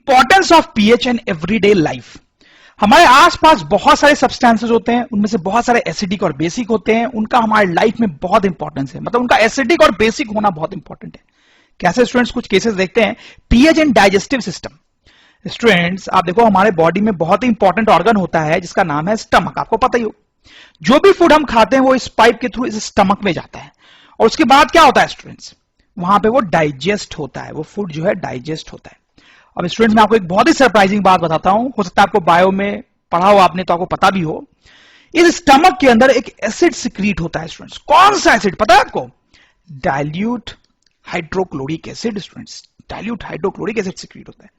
Importance of pH in everyday life. हमारे आसपास बहुत सारे सब्सटेंसेस होते हैं, उनमें से बहुत सारे एसिडिक और बेसिक होते हैं, उनका हमारे लाइफ में बहुत इंपॉर्टेंस है, मतलब उनका एसिडिक और बेसिक होना बहुत इंपॉर्टेंट है। कैसे स्टूडेंट्स, कुछ केसेस देखते हैं। पीएच इन डाइजेस्टिव सिस्टम। स्टूडेंट्स आप देखो, हमारे बॉडी में बहुत ही इंपॉर्टेंट ऑर्गन होता है जिसका नाम है स्टमक, आपको पता ही हो। जो भी फूड हम खाते हैं वो इस पाइप के थ्रू इस स्टमक में जाता है, और उसके बाद क्या होता है स्टूडेंट्स, वहां पे वो डाइजेस्ट होता है, वो फूड जो है डाइजेस्ट होता है। अब स्टूडेंट्स मैं आपको एक बहुत ही सरप्राइजिंग बात बताता हूं, हो सकता है आपको बायो में पढ़ा हो आपने, तो आपको पता भी हो। इस स्टमक के अंदर एक एसिड सिक्रीट होता है स्टूडेंट्स। कौन सा एसिड पता है आपको? Dilute hydrochloric acid. Students dilute hydrochloric acid secrete होता है।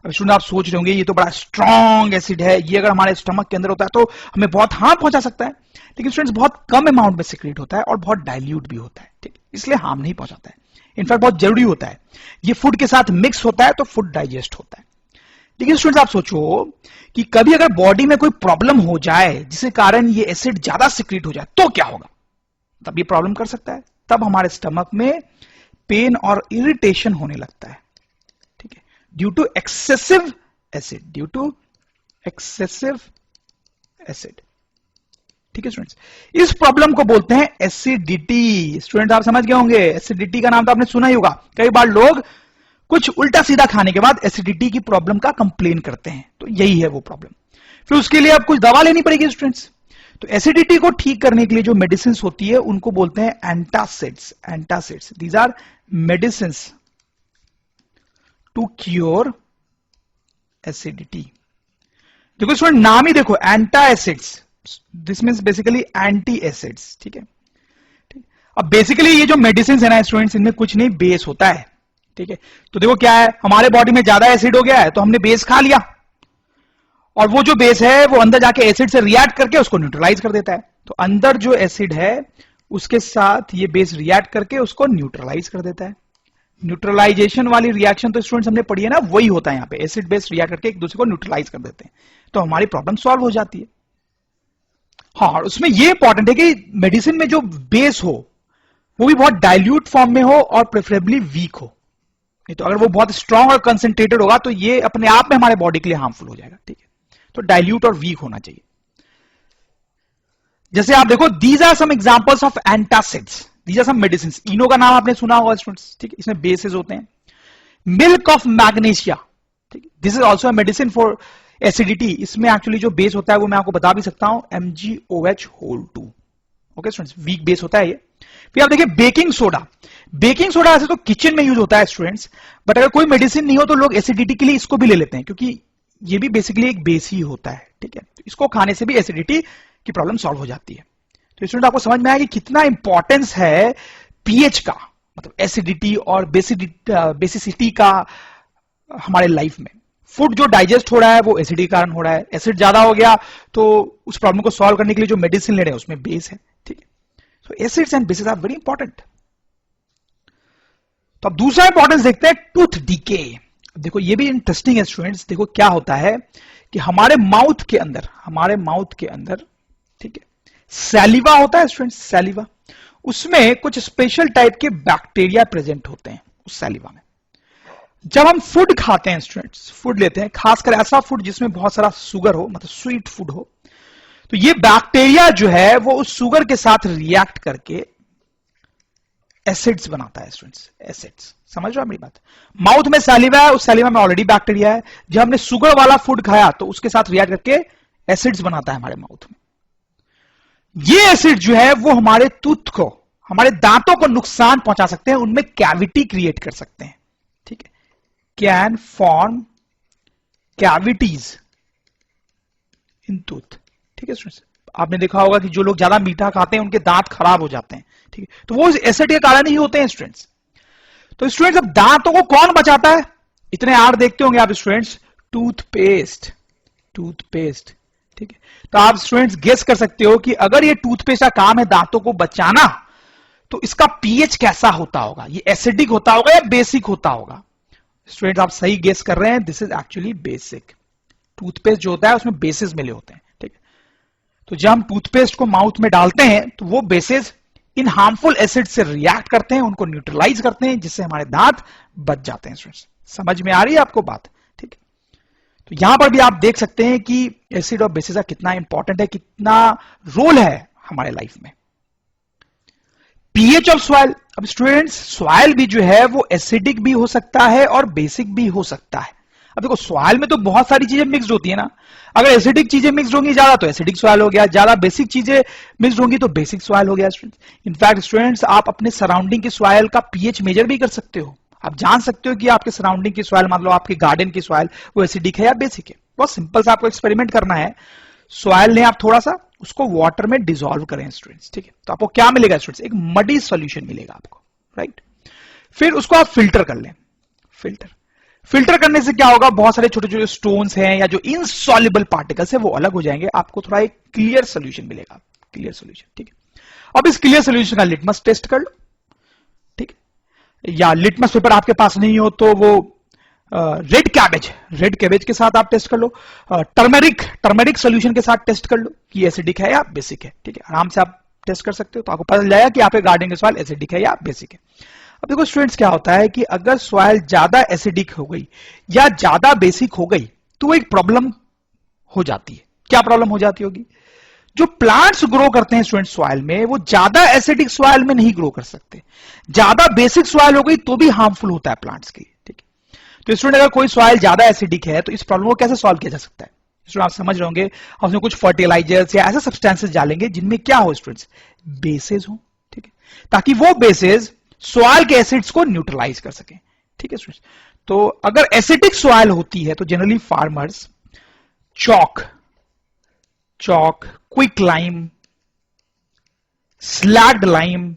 अब स्टूडेंट आप सोच रहे होंगे ये तो बड़ा स्ट्रॉन्ग एसिड है, ये अगर हमारे स्टमक के अंदर होता है तो हमें बहुत हार्म पहुंचा सकता है। लेकिन स्टूडेंट्स बहुत कम अमाउंट में सिक्रीट होता है और बहुत डाइल्यूट भी होता है, ठीक, इसलिए हार्म नहीं पहुंचाता है। इनफैक्ट बहुत जरूरी होता है, ये फूड के साथ मिक्स होता है तो फूड डाइजेस्ट होता है। लेकिन स्टूडेंट्स आप सोचो कि कभी अगर बॉडी में कोई प्रॉब्लम हो जाए जिसके कारण ये एसिड ज्यादा सिक्रीट हो जाए तो क्या होगा? तब ये प्रॉब्लम कर सकता है, तब हमारे स्टमक में पेन और इरिटेशन होने लगता है, ठीक है, due to excessive acid, due to excessive acid. ठीक है स्टूडेंट्स, इस प्रॉब्लम को बोलते हैं एसिडिटी। स्टूडेंट्स आप समझ गए होंगे, एसिडिटी का नाम तो आपने सुना ही होगा। कई बार लोग कुछ उल्टा सीधा खाने के बाद एसिडिटी की प्रॉब्लम का कंप्लेन करते हैं, तो यही है वो प्रॉब्लम। फिर उसके लिए अब कुछ दवा लेनी पड़ेगी स्टूडेंट्स। तो एसिडिटी को ठीक करने के लिए जो मेडिसिन होती है उनको बोलते हैं antacids. Antacids, these are medicine to cure acidity. देखो स्टूडेंट नाम ही देखो, ant acids, this means basically anti acids, ठीक है। अब बेसिकली ये जो मेडिसिन है ना स्टूडेंट्स, इनमें कुछ नहीं, बेस होता है, ठीक है। तो देखो क्या है, हमारे बॉडी में ज्यादा एसिड हो गया है तो हमने बेस खा लिया, और वो जो बेस है वो अंदर जाके एसिड से रिएक्ट करके उसको न्यूट्रलाइज कर देता है। तो अंदर जो एसिड है उसके साथ ये बेस रिएक्ट करके उसको न्यूट्रलाइज कर देता है। न्यूट्रलाइजेशन वाली रिएक्शन तो स्टूडेंट्स हमने पढ़ी है ना, वही होता है यहाँ पे, एसिड बेस रिएक्ट करके एक दूसरे को न्यूट्रलाइज कर देते हैं, तो हमारी प्रॉब्लम सॉल्व हो जाती है। हाँ, उसमें ये इंपॉर्टेंट है कि मेडिसिन में जो बेस हो वो भी बहुत डाइल्यूट फॉर्म में हो और प्रेफरेबली वीक हो, नहीं तो अगर वो बहुत स्ट्रांग और कंसंट्रेटेड होगा तो ये अपने आप में हमारे बॉडी के लिए हार्मफुल हो जाएगा, ठीक है। तो डाइल्यूट और वीक होना चाहिए। जैसे आप देखो, these are some examples of antacids, these are some medicine. Eno का नाम आपने सुना होगा स्टूडेंट्स, ठीक है, इसमें बेसेस होते हैं। मिल्क ऑफ मैग्नीशिया, ठीक है, this is also a medicine for acidity. इसमें एक्चुअली जो बेस होता है वो मैं आपको बता भी सकता हूं, MgOH2। Okay students, weak base होता है ये। फिर आप देखिए बेकिंग सोडा। बेकिंग सोडा ऐसे तो किचन में यूज होता है स्टूडेंट्स, बट अगर कोई मेडिसिन नहीं हो तो लोग एसिडिटी के लिए इसको भी ले लेते हैं, क्योंकि ये भी बेसिकली एक बेस ही होता है, ठीक है। इसको खाने से भी एसिडिटी की प्रॉब्लम सॉल्व हो जाती है। तो स्टूडेंट आपको समझ में आया कि कितना इंपॉर्टेंस है पीएच का, मतलब एसिडिटी और बेसिसिटी का हमारे लाइफ में। फूड जो डाइजेस्ट हो रहा है वो एसिड के कारण हो रहा है, एसिड ज्यादा हो गया तो उस प्रॉब्लम को सॉल्व करने के लिए जो मेडिसिन ले रहे हैं उसमें बेस है, ठीक है। So acids and bases are very important. तो अब दूसरा इंपॉर्टेंस देखते हैं, टूथ डीके। देखो ये भी इंटरेस्टिंग है स्टूडेंट्स। देखो क्या होता है कि हमारे माउथ के अंदर, ठीक है, सैलिवा होता है स्टूडेंट्स, सैलिवा। उसमें कुछ स्पेशल टाइप के बैक्टीरिया प्रेजेंट होते हैं उस सैलिवा में। जब हम फूड खाते हैं स्टूडेंट्स, फूड लेते हैं, खासकर ऐसा फूड जिसमें बहुत सारा शुगर हो, मतलब स्वीट फूड हो, तो ये बैक्टीरिया जो है वो उस शुगर के साथ रिएक्ट करके एसिड्स बनाता है स्टूडेंट्स, एसिड्स। समझ रहे हो मेरी बात? माउथ में सैलिवा है, उस सैलिवा में ऑलरेडी बैक्टीरिया है, जब हमने शुगर वाला फूड खाया तो उसके साथ रिएक्ट करके एसिड्स बनाता है हमारे माउथ में। ये एसिड जो है वो हमारे टूथ को, हमारे दांतों को नुकसान पहुंचा सकते हैं, उनमें कैविटी क्रिएट कर सकते हैं, ठीक है। Can form cavities in tooth, ठीक है स्टूडेंट्स। आपने देखा होगा कि जो लोग ज्यादा मीठा खाते हैं उनके दांत खराब हो जाते हैं, ठीक है, तो वो एसिड के कारण ही होते हैं स्टूडेंट्स। तो स्टूडेंट्स अब दांतों को कौन बचाता है? इतने आड़ देखते होंगे आप स्टूडेंट्स, टूथपेस्ट, टूथपेस्ट, ठीक है। तो आप स्टूडेंट्स गेस कर सकते हो कि अगर ये टूथपेस्ट का काम है दांतों को बचाना, तो इसका पीएच कैसा होता होगा? ये एसिडिक होता होगा या बेसिक होता होगा? स्टूडेंट्स आप सही गेस कर रहे हैं, this is actually basic. Toothpaste जो होता है उसमें बेसिस मिले होते हैं, ठीक है। तो जब हम टूथपेस्ट को माउथ में डालते हैं तो वो बेसिस इन हार्मफुल एसिड से रिएक्ट करते हैं, उनको न्यूट्रलाइज करते हैं, जिससे हमारे दांत बच जाते हैं स्टूडेंट्स। समझ में आ रही है आपको बात? ठीक है। तो यहां पर भी आप देख सकते हैं कि एसिड और बेसिस का कितना इंपॉर्टेंट है, कितना रोल है हमारे लाइफ में। PH of soil. अब स्टूडेंट्स सॉइल भी जो है वो एसिडिक भी हो सकता है और बेसिक भी हो सकता है। अब देखो सॉइल में तो बहुत सारी चीजें मिक्स्ड होती है ना, अगर एसिडिक चीजें मिक्स्ड होंगी ज्यादा तो एसिडिक सॉइल हो गया, ज्यादा बेसिक चीजें मिक्स्ड होंगी तो बेसिक सॉइल हो गया। इनफैक्ट स्टूडेंट्स आप अपने सराउंडिंग की सॉइल का पीएच मेजर भी कर सकते हो। आप जान सकते हो कि आपके सराउंडिंग की सॉइल, मान लो आपके गार्डन की सॉइल, वो एसिडिक है या बेसिक है। बहुत सिंपल सा आपको एक्सपेरिमेंट करना है। सॉइल लें आप थोड़ा सा, उसको वाटर में डिसॉल्व करें स्टूडेंट्स, ठीक है, तो आपको क्या मिलेगा स्टूडेंट्स, एक मडी सॉल्यूशन मिलेगा आपको, राइट। फिर उसको आप फिल्टर कर लें। फिल्टर करने से क्या होगा, बहुत सारे छोटे छोटे स्टोन्स हैं या जो इनसॉल्युबल पार्टिकल्स है वो अलग हो जाएंगे, आपको थोड़ा एक क्लियर सॉल्यूशन मिलेगा, क्लियर सॉल्यूशन, ठीक है। अब इस क्लियर सॉल्यूशन का लिटमस टेस्ट कर लो, ठीक है, या लिटमस पेपर आपके पास नहीं हो तो वो रेड कैबेज के साथ आप टेस्ट कर लो, टर्मेरिक सॉल्यूशन के साथ टेस्ट कर लो कि एसिडिक है या बेसिक है, ठीक है, आराम से आप टेस्ट कर सकते हो, तो आपको पता चल जाएगा कि आपके गार्डन की सॉइल एसिडिक है या बेसिक है। अब देखो स्टूडेंट्स क्या होता है कि अगर सॉइल ज्यादा एसिडिक हो गई या ज्यादा बेसिक हो गई तो एक प्रॉब्लम हो जाती है। क्या प्रॉब्लम हो जाती होगी, जो प्लांट्स ग्रो करते हैं स्टूडेंट सॉइल में, वो ज्यादा एसिडिक सॉइल में नहीं ग्रो कर सकते। ज्यादा बेसिक सॉइल हो गई तो भी हार्मफुल होता है प्लांट्स के लिए, ठीक है। तो स्टूडेंट अगर कोई सॉइल ज्यादा एसिडिक है तो इस प्रॉब्लम को कैसे सॉल्व किया जा सकता है, स्टूडेंट आप समझ रहे होंगे, हम उसमें कुछ फर्टिलाइजर्स या ऐसे सब्सटेंसेस डालेंगे जिनमें क्या हो स्टूडेंट्स, बेसेस हो, ठीक है, ताकि वो बेसेस सॉइल के एसिड्स को न्यूट्रलाइज कर सकें, ठीक है स्टूडेंट्स। तो अगर एसिडिक सॉइल होती है तो generally farmers chalk, quick lime, slagged lime,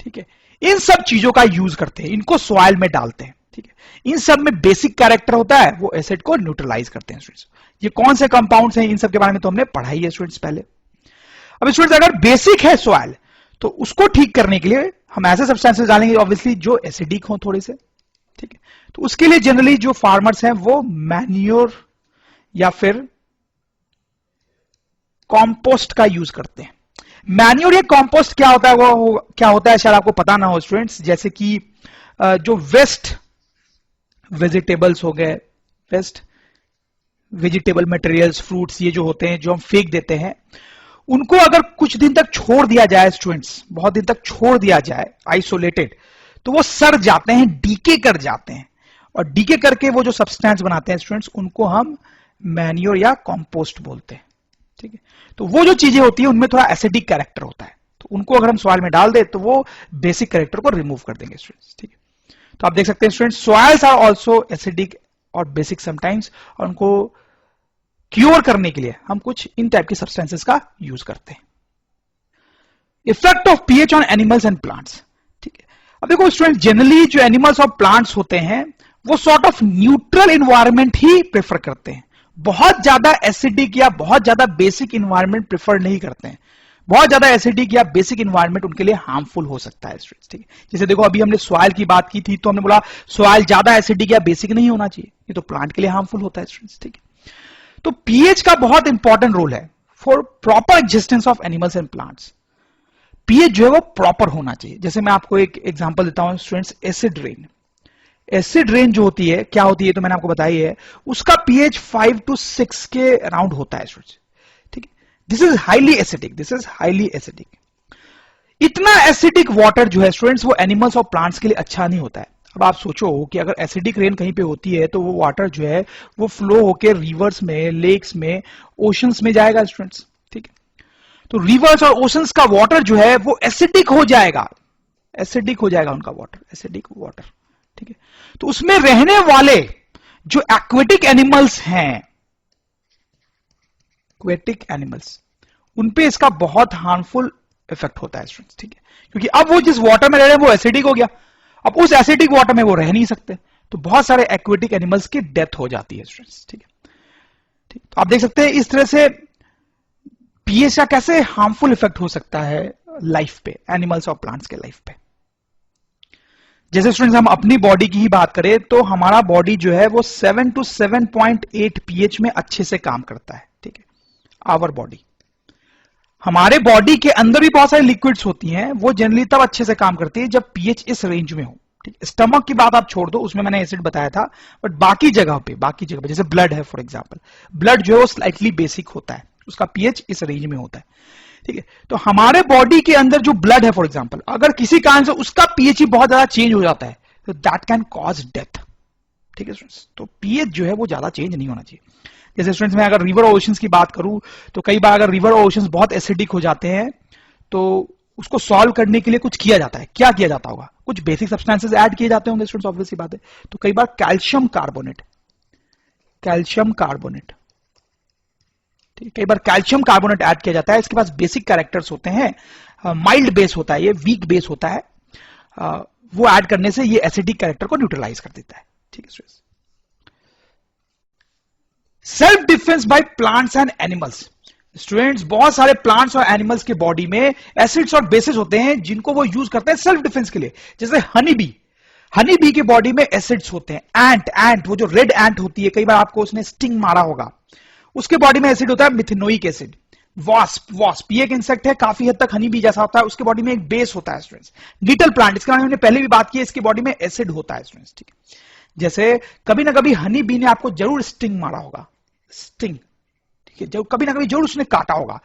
ठीक है, इन सब चीजों का यूज करते हैं, इनको सॉइल में डालते हैं, ठीक है। इन सब में बेसिक कैरेक्टर होता है, वो एसिड को न्यूट्रलाइज करते हैं स्टूडेंट्स। ये कौन से कंपाउंड्स हैं, इन सब के बारे में तो हमने पढ़ाई है स्टूडेंट्स पहले। अब स्टूडेंट्स अगर बेसिक है सॉइल तो उसको ठीक करने के लिए हम ऐसे सब्सटेंसेस डालेंगे ऑब्वियसली जो एसिडिक हो थोड़े से, ठीक है। तो उसके लिए जनरली जो फार्मर्स हैं वो मैन्योर या फिर कॉम्पोस्ट का यूज करते हैं। मैन्योर या कॉम्पोस्ट क्या होता है, वो क्या होता है शायद आपको पता ना हो स्टूडेंट्स, जैसे कि जो वेस्ट वेजिटेबल्स हो गए, वेस्ट वेजिटेबल मटेरियल्स, फ्रूट्स, ये जो होते हैं जो हम फेंक देते हैं, उनको अगर कुछ दिन तक छोड़ दिया जाए स्टूडेंट्स, बहुत दिन तक छोड़ दिया जाए आइसोलेटेड, तो वो सड़ जाते हैं, डीके कर जाते हैं, और डीके करके वो जो सब्सटेंस बनाते हैं स्टूडेंट्स, उनको हम मैन्योर या कंपोस्ट बोलते हैं, ठीक है। तो वो जो चीजें होती है उनमें थोड़ा एसिडिक कैरेक्टर होता है, तो उनको अगर हम सॉइल में डाल दे तो वो बेसिक कैरेक्टर को रिमूव कर देंगे स्टूडेंट्स, ठीक है। तो आप देख सकते हैं students soils are also acidic और बेसिक समटाइम्स, और उनको क्योर करने के लिए हम कुछ इन टाइप के सब्सटेंसेस का यूज करते हैं। Effect of pH on animals and plants, ठीक है। अब देखो स्टूडेंट जनरली जो एनिमल्स और प्लांट्स होते हैं वो सॉर्ट ऑफ न्यूट्रल इन्वायरमेंट ही प्रेफर करते हैं, बहुत ज्यादा एसिडिक या बहुत ज्यादा बेसिक इन्वायरमेंट प्रेफर नहीं करते हैं। बहुत ज्यादा एसिडिक या बेसिक इन्वायरमेंट उनके लिए हार्मफुल हो सकता है स्टूडेंट्स, ठीक है। जैसे देखो अभी हमने सॉइल की बात की थी तो हमने बोला सॉइल ज्यादा एसिडिक या बेसिक नहीं होना चाहिए, ये तो प्लांट के लिए हार्मफुल होता है स्टूडेंट्स, ठीक है। तो पीएच का बहुत इंपॉर्टेंट रोल है for proper existence of animals and plants. PH जो है वो प्रॉपर होना चाहिए। जैसे मैं आपको एक एग्जांपल देता हूं students, acid rain. Acid rain जो होती है क्या होती है तो मैंने आपको बताई है, उसका पीएच 5 to 6 के अराउंड होता है स्टूडेंट्स, ठीक है। दिस इज हाईली एसिडिक, इतना एसिडिक वाटर जो है स्टूडेंट्स वो एनिमल्स और प्लांट्स के लिए अच्छा नहीं होता है। अब आप सोचो कि अगर एसिडिक रेन कहीं पे होती है तो वो वाटर जो है वो फ्लो होकर रिवर्स में, लेक्स में, ओशंस में जाएगा स्टूडेंट्स, ठीक है। तो रिवर्स और ओशंस का वाटर जो है वो एसिडिक हो जाएगा उनका वाटर, एसिडिक वाटर, ठीक है। तो उसमें रहने वाले जो एक्वेटिक एनिमल्स हैं, उन पे इसका बहुत हार्मफुल इफेक्ट होता है स्टूडेंट्स, ठीक है। क्योंकि अब वो जिस वाटर में रह रहे हैं वो एसिडिक हो गया, अब उस एसिडिक वाटर में वो रह नहीं सकते, तो बहुत सारे एक्वेटिक एनिमल्स की डेथ हो जाती है स्टूडेंट्स, ठीक है। ठीक, तो आप देख सकते हैं इस तरह से पीएच का कैसे हार्मफुल इफेक्ट हो सकता है लाइफ पे, एनिमल्स और प्लांट्स के लाइफ पे। जैसे स्टूडेंट्स हम अपनी बॉडी की ही बात करें तो हमारा बॉडी जो है वो 7 to 7.8 पीएच में अच्छे से काम करता है, ठीक है। आवर बॉडी, हमारे बॉडी के अंदर भी बहुत सारी लिक्विड्स होती हैं, वो जनरली तब अच्छे से काम करती है जब पीएच इस रेंज में हो, ठीक, स्टमक की बात आप छोड़ दो, उसमें मैंने एसिड बताया था, बट बाकी जगह पे जैसे ब्लड है फॉर एग्जांपल, ब्लड जो है वो स्लाइटली बेसिक होता है, उसका पीएच इस रेंज में होता है। ठीक है, तो हमारे बॉडी के अंदर जो ब्लड है फॉर एग्जांपल, अगर किसी कारण से उसका पीएच ही बहुत ज्यादा चेंज हो जाता है तो दैट कैन कॉज डेथ। ठीक है स्टूडेंट्स, तो पीएच जो है वो ज्यादा चेंज नहीं होना चाहिए। जैसे स्टूडेंट्स मैं अगर रिवर और ओशंस की बात करूं तो कई बार अगर रिवर और ओशंस बहुत एसिडिक हो जाते हैं तो उसको सॉल्व करने के लिए कुछ किया जाता है। क्या किया जाता होगा? कुछ बेसिक सब्सटेंसेस ऐड किए जाते होंगे स्टूडेंट्स, ऑब्वियस सी बात है। तो कई बार कैल्शियम कार्बोनेट ठीक, कई बार कैल्शियम कार्बोनेट ऐड किया जाता है। इसके पास बेसिक कैरेक्टर्स होते हैं, माइल्ड बेस होता है, ये वीक बेस होता है, वो ऐड करने से ये एसिडिक कैरेक्टर को न्यूट्रलाइज कर देता है। ठीक है students, self defence by plants and animals. Students बहुत सारे प्लांट्स और एनिमल्स के बॉडी में एसिड्स और बेसिस होते हैं जिनको वो यूज करते हैं सेल्फ डिफेंस के लिए। जैसे हनी बी के बॉडी में एसिड्स होते हैं। एंट वो जो रेड एंट होती है, कई बार आपको उसने स्टिंग मारा होगा, उसके बॉडी में एसिड होता है मिथेनोइक एसिड। वॉस्प ये एक इंसेक्ट है, काफी हद तक हनी बी जैसा होता है, उसके बॉडी में एक बेस होता है स्टूडेंट्स। लिटिल प्लांट, इसके बारे में हमने पहले भी बात की है, इसकी बॉडी में एसिड होता है स्टूडेंट्स। ठीक है, जैसे कभी ना कभी हनी बी ने आपको जरूर स्टिंग मारा होगा, स्टिंग, ठीक है, जब कभी ना कभी जरूर उसने काटा होगा,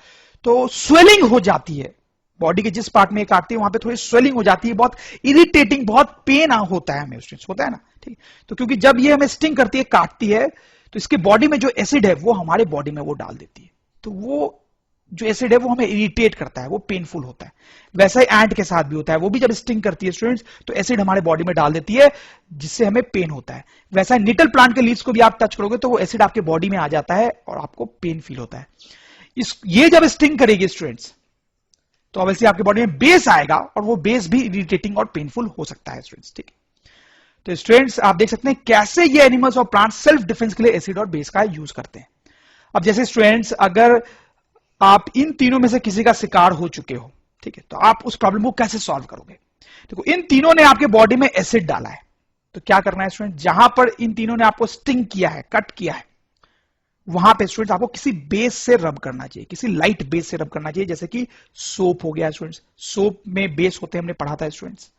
तो स्वेलिंग हो जाती है बॉडी के जिस पार्ट में काटती है वहां पे थोड़ी स्वेलिंग हो जाती है, बहुत इरिटेटिंग, बहुत पेन होता है हमें स्टूडेंट्स, होता है ना। ठीक, तो क्योंकि जब ये हमें स्टिंग करती है, काटती है, तो इसके बॉडी में जो एसिड है वो हमारे बॉडी में वो डाल देती है, तो वो जो एसिड है वो हमें इरिटेट करता है, वो पेनफुल होता है। वैसा ही एंट के साथ भी होता है, वो भी जब स्टिंग करती है स्टूडेंट्स तो एसिड हमारे बॉडी में डाल देती है जिससे हमें पेन होता है। वैसा ही निटल प्लांट के लीव्स को भी आप टच करोगे तो वो एसिड आपके बॉडी में आ जाता है और आपको पेन फील होता है। ये जब स्टिंग करेगी स्टूडेंट्स तो ऑब्वियसली आपके बॉडी में बेस आएगा और वो बेस भी इरिटेटिंग और पेनफुल हो सकता है स्टूडेंट्स। ठीक, तो स्टूडेंट्स आप देख सकते हैं कैसे ये एनिमल्स और प्लांट्स सेल्फ डिफेंस के लिए एसिड और बेस का यूज करते हैं। अब जैसे स्टूडेंट्स अगर आप इन तीनों में से किसी का शिकार हो चुके हो, ठीक है, तो आप उस प्रॉब्लम को कैसे सॉल्व करोगे? देखो, इन तीनों ने आपके बॉडी में एसिड डाला है, तो क्या करना है स्टूडेंट, जहां पर इन तीनों ने आपको स्टिंग किया है, कट किया है, वहां पे स्टूडेंट्स आपको किसी बेस से रब करना चाहिए, किसी लाइट बेस से रब करना चाहिए। जैसे कि सोप हो गया स्टूडेंट्स, सोप में बेस होते हैं, हमने पढ़ा था स्टूडेंट्स।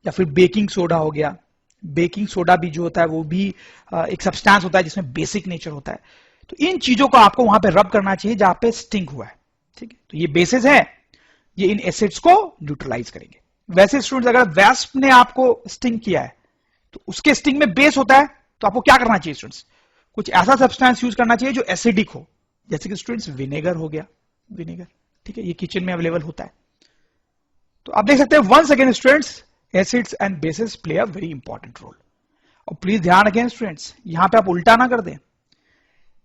या फिर बेकिंग सोडा हो गया, बेकिंग सोडा भी जो होता है वो भी एक सब्सटेंस होता है जिसमें बेसिक नेचर होता है। तो इन चीजों को आपको वहां पे रब करना चाहिए जहां पे स्टिंग हुआ है। ठीक है, तो ये बेसिस है, ये इन एसिड्स को न्यूट्रलाइज करेंगे। वैसे स्टूडेंट्स अगर वेस्प ने आपको स्टिंग किया है तो उसके स्टिंग में बेस होता है, तो आपको क्या करना चाहिए स्टूडेंट्स, कुछ ऐसा सब्सटेंस यूज करना चाहिए जो एसिडिक हो, जैसे कि स्टूडेंट्स विनेगर हो गया, विनेगर। ठीक है, ये किचन में अवेलेबल होता है। तो आप देख सकते हैं once again students acids and bases play a very important role. और प्लीज ध्यान रखें स्टूडेंट्स, यहां पे आप उल्टा ना कर दें,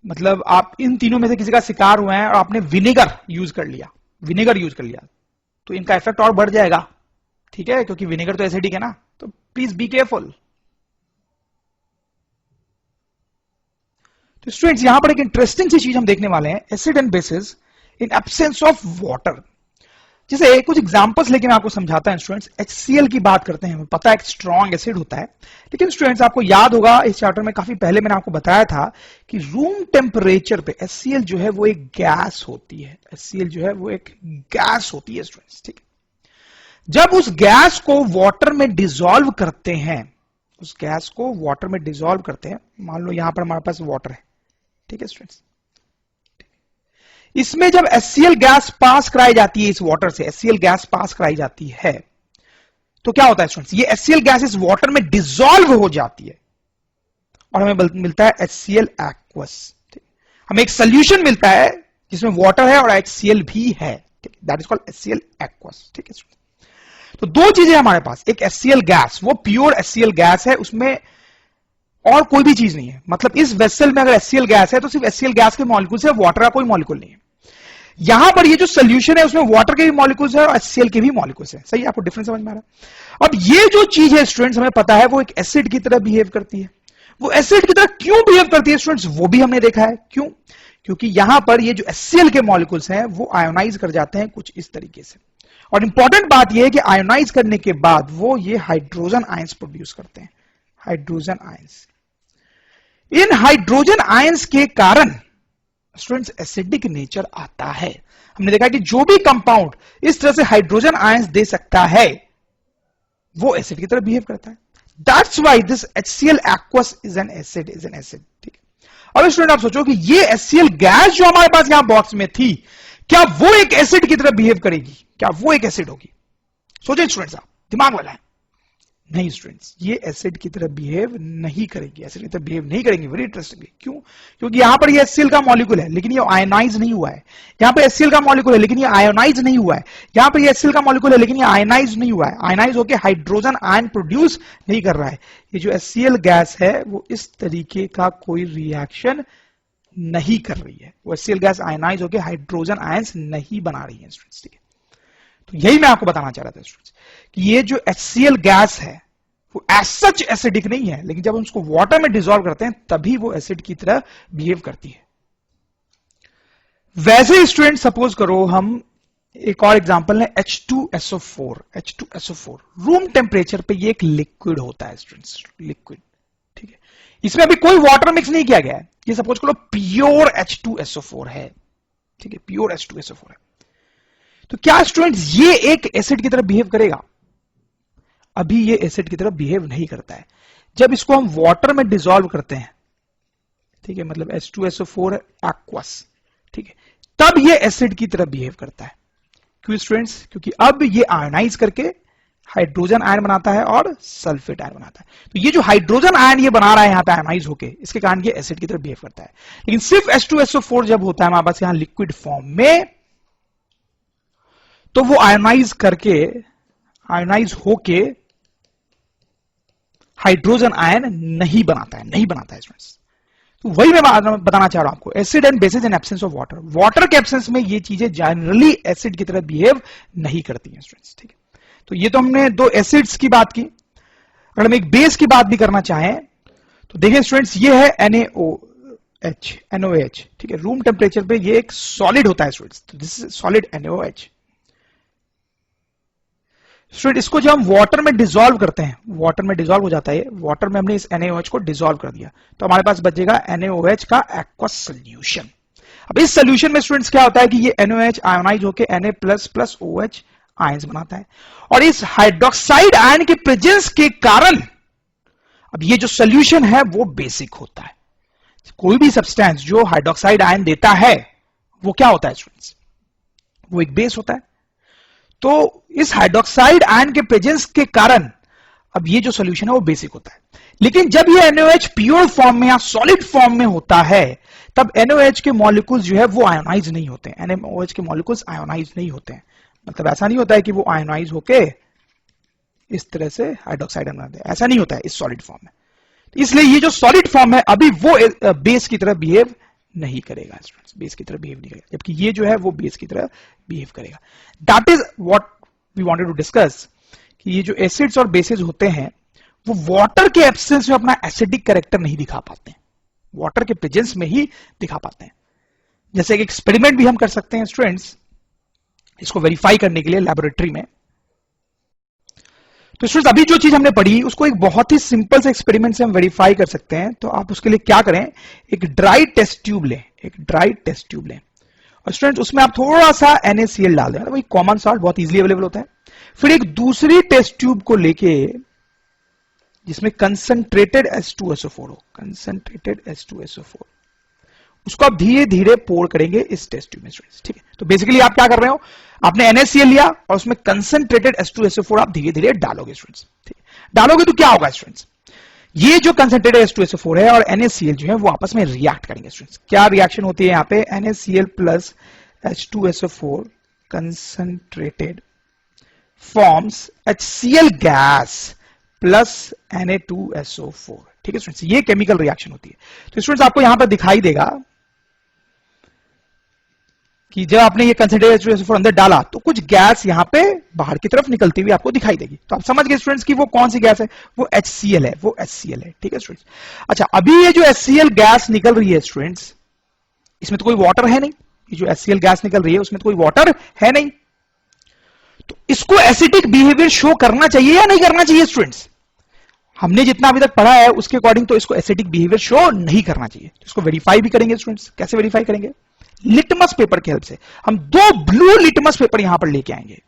मतलब आप इन तीनों में से किसी का शिकार हुए हैं और आपने विनेगर यूज कर लिया, तो इनका इफेक्ट और बढ़ जाएगा। ठीक है, क्योंकि विनेगर तो एसिडिक है ना, तो प्लीज बी केयरफुल। तो स्टूडेंट्स यहां पर एक इंटरेस्टिंग सी चीज हम देखने वाले हैं, acid and bases in absence of water. जैसे कुछ एग्जांपल्स लेके मैं आपको समझाता हूं स्टूडेंट्स। HCl की बात करते हैं, हमें पता है एक स्ट्रॉन्ग एसिड होता है, लेकिन स्टूडेंट्स आपको याद होगा इस चैप्टर में काफी पहले मैंने आपको बताया था कि रूम टेम्परेचर पे HCl जो है वो एक गैस होती है, HCl जो है वो एक गैस होती है स्टूडेंट्स। ठीक है, जब उस गैस को वाटर में डिसॉल्व करते हैं, उस गैस को वाटर में डिसॉल्व करते हैं, मान लो यहां पर हमारे पास वाटर है, ठीक है स्टूडेंट्स, इसमें जब HCl गैस पास कराई जाती है, इस वाटर से HCl गैस पास कराई जाती है, तो क्या होता है स्टूडेंट्स, ये HCl गैस इस वाटर में डिसॉल्व हो जाती है और हमें मिलता है HCl एक्वस। हमें एक सोल्यूशन मिलता है जिसमें वाटर है और HCl भी है, that is called HCl aqueous. ठीक है, तो दो चीजें हमारे पास, एक HCl गैस, वो प्योर HCl गैस है, उसमें और कोई भी चीज नहीं है। मतलब इस वेसल में अगर HCl गैस है तो सिर्फ HCl गैस के मॉलिक्यूल्स है, वाटर का कोई मॉलिक्यूल नहीं है। यहां पर ये जो सोल्यूशन है उसमें वाटर के भी मॉलिक्यूल्स है और HCl के भी मॉलिक्यूल्स है। सही, आपको डिफरेंस समझ में आ रहा है? अब ये जो चीज है स्टूडेंट्स, हमें पता है वो एक एसिड की तरह बिहेव करती है। वो एसिड की तरह क्यों बिहेव करती है स्टूडेंट्स, वो भी हमने देखा है। क्यों? क्योंकि यहां पर ये जो HCl के मॉलिक्यूल्स हैं वो आयोनाइज कर जाते हैं कुछ इस तरीके से, और इंपॉर्टेंट बात यह है कि आयोनाइज करने के बाद वो ये हाइड्रोजन आयंस प्रोड्यूस करते हैं, हाइड्रोजन आयंस। इन हाइड्रोजन आयंस के कारण स्टूडेंट्स एसिडिक नेचर आता है। हमने देखा कि जो भी कंपाउंड इस तरह से हाइड्रोजन आयंस दे सकता है वो एसिड की तरह बिहेव करता है। That's why this HCl aqueous is an acid, ठीक है। अब स्टूडेंट आप सोचो कि ये HCl गैस जो हमारे पास यहां बॉक्स में थी, क्या वो एक एसिड की तरह बिहेव करेगी? क्या वो एक एसिड होगी? सोचो स्टूडेंट्स, आप दिमाग लगाएं। नहीं स्टूडेंट्स, ये एसिड की तरह बिहेव नहीं करेगी, एसिड की तरह बिहेव नहीं करेंगे। Very interesting. क्यों? क्योंकि यहां पर ये HCl का मॉलिक्यूल है लेकिन ये आयनाइज नहीं हुआ है। यहां पर HCl का मॉलिक्यूल है लेकिन ये आयोनाइज नहीं हुआ है। यहां पर ये HCl का मॉलिक्यूल है लेकिन ये आयनाइज नहीं हुआ है। आयनाइज होकर हाइड्रोजन आयन प्रोड्यूस नहीं कर रहा है। ये जो HCl गैस है वो इस तरीके का कोई रिएक्शन नहीं कर रही है। वो HCl गैस आयनाइज होकर हाइड्रोजन आयंस नहीं बना रही है स्टूडेंट्स, ठीक है। तो यही मैं आपको बताना चाह रहा था स्टूडेंट्स कि ये जो HCl गैस है वो एज सच एसिडिक नहीं है, लेकिन जब हम उसको वाटर में डिसॉल्व करते हैं तभी वो एसिड की तरह बिहेव करती है। वैसे स्टूडेंट सपोज करो हम एक और एग्जांपल है H2SO4। H2SO4 रूम टेम्परेचर पे ये एक लिक्विड होता है स्टूडेंट्स, लिक्विड, ठीक है। इसमें अभी कोई वाटर मिक्स नहीं किया गया है। ये सपोज करो प्योर H2SO4 है, ठीक है, प्योर H2SO4 है। तो क्या स्टूडेंट्स ये एक एसिड की तरह बिहेव करेगा? अभी ये एसिड की तरह बिहेव नहीं करता है। जब इसको हम वाटर में डिसॉल्व करते हैं, ठीक है, मतलब H2SO4 एक्वस, ठीक है, तब ये एसिड की तरह बिहेव करता है। क्यों स्टूडेंट्स? क्योंकि अब ये आयनाइज करके हाइड्रोजन आयन बनाता है और सल्फेट आयन बनाता है। तो ये जो हाइड्रोजन आयन ये बना रहा है यहां पे आयनाइज होके, इसके कारण ये एसिड की तरह बिहेव करता है। लेकिन सिर्फ H2SO4 जब होता है हमारे पास यहां लिक्विड फॉर्म में, तो वो आयनाइज करके, आयनाइज होके हाइड्रोजन आयन नहीं बनाता है, नहीं बनाता है स्टूडेंट्स। तो वही मैं बताना चाह रहा हूं आपको, acid and bases in absence of water. Water के एब्सेंस में ये चीजें जनरली एसिड की तरह बिहेव नहीं करती हैं स्टूडेंट्स, ठीक है। तो ये तो हमने दो एसिड्स की बात की। अगर हम एक बेस की बात भी करना चाहें तो देखिए स्टूडेंट्स, ये है NaOH, ठीक है। रूम टेम्परेचर पे ये एक सॉलिड होता है स्टूडेंट्स, तो this is solid NaOH। Student इसको जब हम वाटर में डिसॉल्व करते हैं, वाटर में डिसॉल्व हो जाता है, वाटर में हमने इस NaOH को डिसॉल्व कर दिया, तो हमारे पास बचेगा NaOH का एक्वस सोल्यूशन। अब इस सोल्यूशन में स्टूडेंट्स क्या होता है कि ये NaOH आयोनाइज होकर Na++OH आयंस बनाता है, और इस हाइड्रोक्साइड आयन के प्रेजेंस के कारण अब ये जो सोल्यूशन है वो बेसिक होता है। कोई भी सब्सटेंस जो हाइड्रोक्साइड आयन देता है वो क्या होता है स्टूडेंट्स? वो एक बेस होता है। तो इस हाइड्रोक्साइड आयन के प्रेजेंस के कारण अब ये जो सोल्यूशन है वो बेसिक होता है। लेकिन जब ये NaOH प्योर फॉर्म में या सॉलिड फॉर्म में होता है, तब NaOH के मॉलिक्यूल्स जो है वो आयोनाइज नहीं होते हैं। NaOH के मॉलिक्यूल्स आयोनाइज नहीं होते हैं, मतलब ऐसा नहीं होता है कि वो आयोनाइज होके इस तरह से हाइड्रोक्साइड आयन बनाते हैं, ऐसा नहीं होता है इस सॉलिड फॉर्म में। तो इसलिए ये जो सॉलिड फॉर्म है अभी वो बेस की तरह बिहेव नहीं करेगा स्टूडेंट्स, बेस की तरह बिहेव नहीं करेगा, जबकि ये जो है वो बेस की तरह बिहेव करेगा। That is what we wanted to discuss, कि ये जो एसिड्स और बेसिस होते हैं वो वाटर के एब्सेंस में अपना एसिडिक कैरेक्टर नहीं दिखा पाते हैं, वाटर के प्रेजेंस में ही दिखा पाते हैं। जैसे एक एक्सपेरिमेंट भी हम कर सकते हैं स्टूडेंट्स, इसको वेरीफाई करने के लिए लेबोरेटरी में। तो स्टूडेंट्स अभी जो चीज हमने पढ़ी उसको एक बहुत ही सिंपल से एक्सपेरिमेंट से हम वेरीफाई कर सकते हैं। तो आप उसके लिए क्या करें, एक ड्राई टेस्ट ट्यूब लें, एक ड्राई टेस्ट ट्यूब लें, और स्टूडेंट्स उसमें आप थोड़ा सा NaCl डाल दें, वही कॉमन सॉल्ट बहुत इजीली अवेलेबल होता है। फिर एक दूसरी टेस्ट ट्यूब को लेके जिसमें कंसंट्रेटेड H2SO4 हो, कंसंट्रेटेड H2SO4, उसको आप धीरे धीरे पोर करेंगे इस टेस्ट ट्यूब में स्टूडेंट्स, ठीक है। तो बेसिकली आप क्या कर रहे हो, आपने NaCl लिया और उसमें कंसंट्रेटेड H2SO4 आप धीरे धीरे डालोगे स्टूडेंट्स, ठीक है। डालोगे तो क्या होगा स्टूडेंट्स, ये जो कंसंट्रेटेड H2SO4 है और NaCl जो है वो आपस में रिएक्ट करेंगे स्टूडेंट्स। क्या रिएक्शन होती है यहाँ पे, NaCl plus H2SO4 concentrated forms HCl gas plus Na2SO4, ठीक है स्टूडेंट्स, ये केमिकल रिएक्शन होती है। तो स्टूडेंट्स आपको यहां पर दिखाई देगा कि जब आपने ये कंसंट्रेटेड H2SO4 अंदर डाला तो कुछ गैस यहां पे बाहर की तरफ निकलती हुई आपको दिखाई देगी। तो आप समझ गए स्टूडेंट्स कि वो कौन सी गैस है, वो HCl है, वो HCl है, ठीक है स्टूडेंट्स। अच्छा, अभी ये जो HCl गैस निकल रही है स्टूडेंट्स, इसमें तो कोई वाटर है नहीं, ये जो HCl गैस निकल रही है उसमें तो कोई वाटर है नहीं, तो इसको एसिडिक बिहेवियर शो करना चाहिए या नहीं करना चाहिए स्टूडेंट्स? हमने जितना अभी तक पढ़ा है उसके अकॉर्डिंग तो इसको एसिडिक बिहेवियर शो नहीं करना चाहिए। तो इसको वेरीफाई भी करेंगे स्टूडेंट्स। कैसे वेरीफाई करेंगे, लिटमस पेपर की हेल्प से। हम 2 ब्लू लिटमस पेपर यहां पर लेके आएंगे,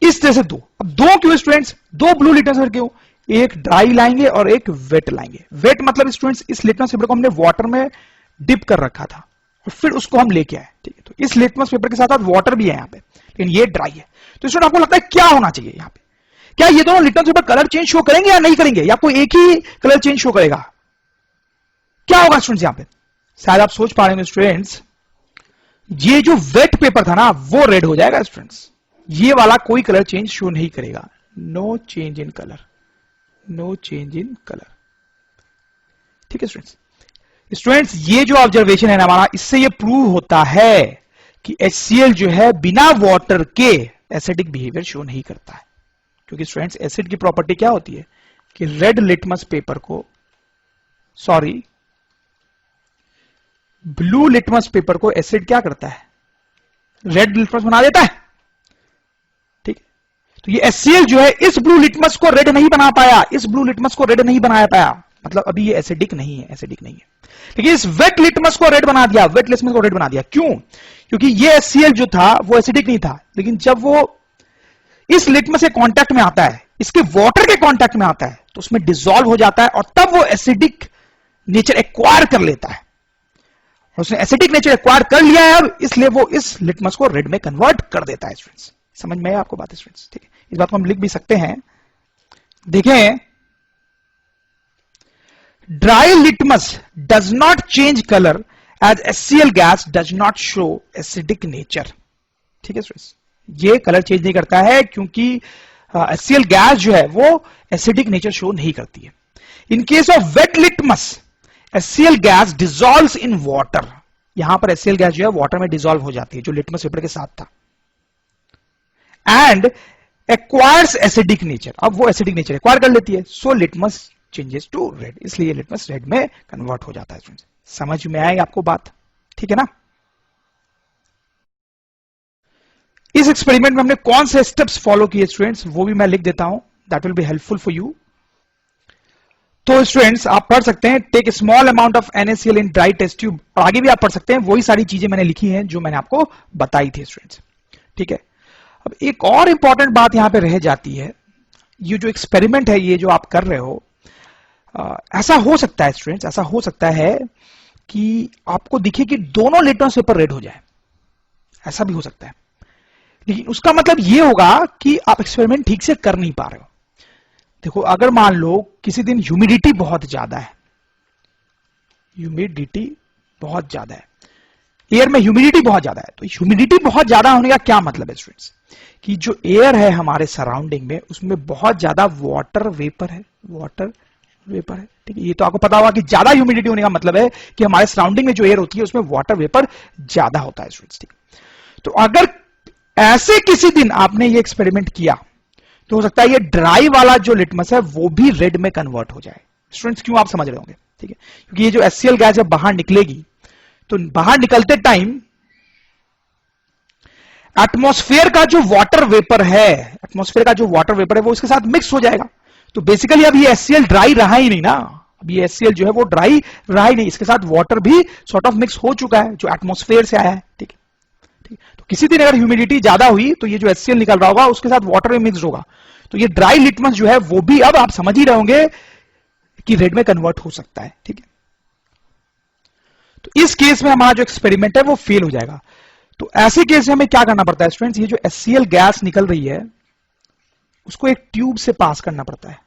इस तरह से दो, अब दो क्यों स्टूडेंट्स, दो ब्लू लिटमस पेपर क्यों, एक ड्राई लाएंगे और एक वेट लाएंगे। वेट मतलब स्टूडेंट्स इस लिटमस पेपर को हमने वाटर में डिप कर रखा था और फिर उसको हम लेके आए, ठीक है। तो इस लिटमस पेपर के साथ साथ वाटर भी है यहाँ पे, लेकिन ये ड्राई है। तो स्टूडेंट आपको लगता है क्या होना चाहिए यहाँ पे, क्या ये दोनों litmus paper colour change show करेंगे या नहीं करेंगे, या कोई एक ही कलर चेंज शो करेगा, क्या होगा स्टूडेंट्स यहाँ पे। शायद आप सोच पा रहे हैं स्टूडेंट्स, ये जो वेट पेपर था ना वो रेड हो जाएगा स्टूडेंट्स, ये वाला कोई कलर चेंज शो नहीं करेगा, no change in colour, no change in colour, ठीक है स्टूडेंट्स। स्टूडेंट्स ये जो ऑब्जर्वेशन है ना हमारा, इससे ये प्रूव होता है कि HCl जो है बिना वाटर के एसिडिक बिहेवियर शो नहीं करता है, क्योंकि स्टूडेंट्स एसिड की प्रॉपर्टी क्या होती है कि रेड लिटमस पेपर को, सॉरी ब्लू लिटमस पेपर को एसिड क्या करता है, रेड लिटमस बना देता है, ठीक है। तो ये HCl जो है इस ब्लू लिटमस को रेड नहीं बना पाया, इस ब्लू लिटमस को रेड नहीं बना पाया, मतलब अभी ये एसिडिक नहीं है, एसिडिक नहीं है। लेकिन इस वेट लिटमस को रेड बना दिया, वेट लिटमस को रेड बना दिया, क्यों, क्योंकि ये HCl जो था वो एसिडिक नहीं था, लेकिन जब वो इस लिटमस के कांटेक्ट में आता है, इसके वाटर के कांटेक्ट में आता है, तो उसमें डिसॉल्व हो जाता है और तब वो एसिडिक नेचर एक्वायर कर लेता है, और उसने एसिडिक नेचर एक्वायर कर लिया है अब, इसलिए वो इस लिटमस को रेड में कन्वर्ट कर देता है स्टूडेंट्स। समझ में आया आपको बात स्टूडेंट्स, ठीक है। इस बात को हम लिख भी सकते हैं, देखें, dry litmus does not change colour as HCl gas does not show acidic nature, ठीक है स्टूडेंट्स। ये कलर चेंज नहीं करता है क्योंकि HCl गैस जो है वो एसिडिक नेचर शो नहीं करती है। In case of wet litmus HCl gas dissolves in water, यहां पर HCl गैस जो है वाटर में डिसॉल्व हो जाती है जो लिटमस पेपर के साथ था, एंड एक्वायर्स एसिडिक नेचर, अब वो एसिडिक नेचर एक्वायर कर लेती है, सो लिटमस चेंजेस टू रेड, इसलिए लिटमस रेड में कन्वर्ट हो जाता है स्टूडेंट्स। समझ में आएगी आपको बात, ठीक है ना। इस एक्सपेरिमेंट में हमने कौन से स्टेप्स फॉलो किए स्टूडेंट्स, वो भी मैं लिख देता हूं, that will be helpful for you. तो स्टूडेंट्स आप पढ़ सकते हैं, take small amount of NaCl in dry test tube, और आगे भी आप पढ़ सकते हैं, वही सारी चीजें मैंने लिखी हैं जो मैंने आपको बताई थी स्टूडेंट्स, ठीक है। अब एक और इंपॉर्टेंट बात यहां पे रह जाती है, ये जो एक्सपेरिमेंट है ये जो आप कर रहे हो, ऐसा हो सकता है स्टूडेंट्स, ऐसा हो सकता है कि आपको दिखे कि दोनों लिटमस पेपर रेड हो जाए, ऐसा भी हो सकता है, लेकिन उसका मतलब ये होगा कि आप एक्सपेरिमेंट ठीक से कर नहीं पा रहे हो। देखो अगर मान लो किसी दिन ह्यूमिडिटी बहुत ज्यादा है, ह्यूमिडिटी बहुत ज्यादा है, एयर में ह्यूमिडिटी बहुत ज्यादा है, तो ह्यूमिडिटी बहुत ज्यादा होने का क्या मतलब है स्टूडेंट्स, कि जो एयर है हमारे सराउंडिंग में उसमें बहुत ज्यादा वाटर वेपर है, वाटर वेपर है, ठीक है। ये तो आपको पता होगा कि ज्यादा ह्यूमिडिटी होने का मतलब है कि हमारे सराउंडिंग में जो एयर होती है उसमें वाटर वेपर ज्यादा होता है स्टूडेंट्स, ठीक। तो अगर ऐसे किसी दिन आपने ये एक्सपेरिमेंट किया तो हो सकता है ये ड्राई वाला जो लिटमस है वो भी रेड में कन्वर्ट हो जाए स्टूडेंट्स, क्यों आप समझ रहे होंगे, ठीक है। क्योंकि ये जो HCl गैस जब बाहर निकलेगी तो बाहर निकलते टाइम एटमॉस्फेयर का जो वाटर वेपर है, एटमॉस्फेयर का जो वाटर वेपर है वो इसके साथ मिक्स हो जाएगा, तो बेसिकली अब ये HCl ड्राई रहा ही नहीं ना, अब ये HCl जो है वो ड्राई रहा ही नहीं, इसके साथ वाटर भी सॉर्ट ऑफ मिक्स हो चुका है जो एटमॉस्फेयर से आया है, ठीक है। तो किसी दिन अगर ह्यूमिडिटी ज्यादा हुई तो ये जो HCl निकल रहा होगा उसके साथ वाटर में मिक्स होगा, तो ये ड्राई लिटमस जो है वो भी अब आप समझ ही रहे होंगे कि रेड में कन्वर्ट हो सकता है, ठीक है। तो इस केस में हमारा जो एक्सपेरिमेंट है वो फेल हो जाएगा। तो ऐसे केस में हमें क्या करना पड़ता है स्टूडेंट्स, ये जो HCl गैस निकल रही है उसको एक ट्यूब से पास करना पड़ता है,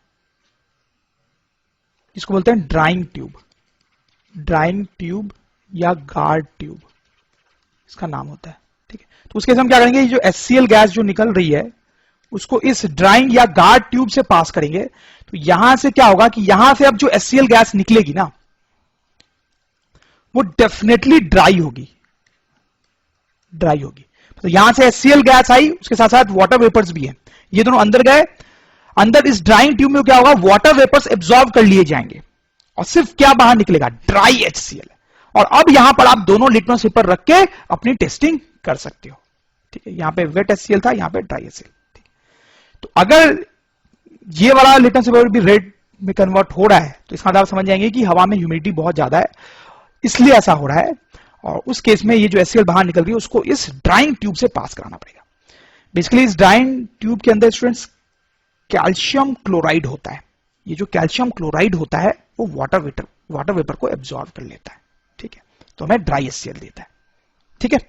इसको बोलते हैं ड्राइंग ट्यूब, ड्राइंग ट्यूब या गार्ड ट्यूब इसका नाम होता है, ठीक है। तो उसके हम क्या करेंगे, ये जो HCl गैस जो निकल रही है उसको इस ड्राइंग या गार्ड ट्यूब से पास करेंगे, तो यहां से क्या होगा कि यहां से अब जो HCl गैस निकलेगी ना वो डेफिनेटली ड्राई होगी, ड्राई होगी। तो यहां से HCl गैस आई, उसके साथ साथ वाटर वेपर्स भी है, ये दोनों अंदर गए, अंदर इस ड्राइंग ट्यूब में क्या होगा, वाटर वेपर्स एब्जॉर्ब कर लिए जाएंगे और सिर्फ क्या बाहर निकलेगा, ड्राई HCl। और अब यहां पर आप दोनों लिटमस पेपर रख के अपनी टेस्टिंग कर सकते हो, ठीक है। यहां पे वेट HCl था, यहां पे ड्राई HCl, ठीक। तो अगर ये वाला लिटमस पेपर भी रेड में कन्वर्ट हो रहा है तो इसका मतलब आप समझ जाएंगे कि हवा में ह्यूमिडिटी बहुत ज्यादा है, इसलिए ऐसा हो रहा है, और उस केस में ये जो HCl बाहर निकल रही है उसको इस ड्राइंग ट्यूब से पास कराना पड़ेगा। बेसिकली इस ड्राइंग ट्यूब के अंदर स्टूडेंट्स कैल्शियम क्लोराइड होता है। ये जो कैल्शियम क्लोराइड होता है वो वाटर वेपर को एब्जॉर्ब कर लेता है, ठीक है, तो हमें ड्राई HCl देता है, ठीक है।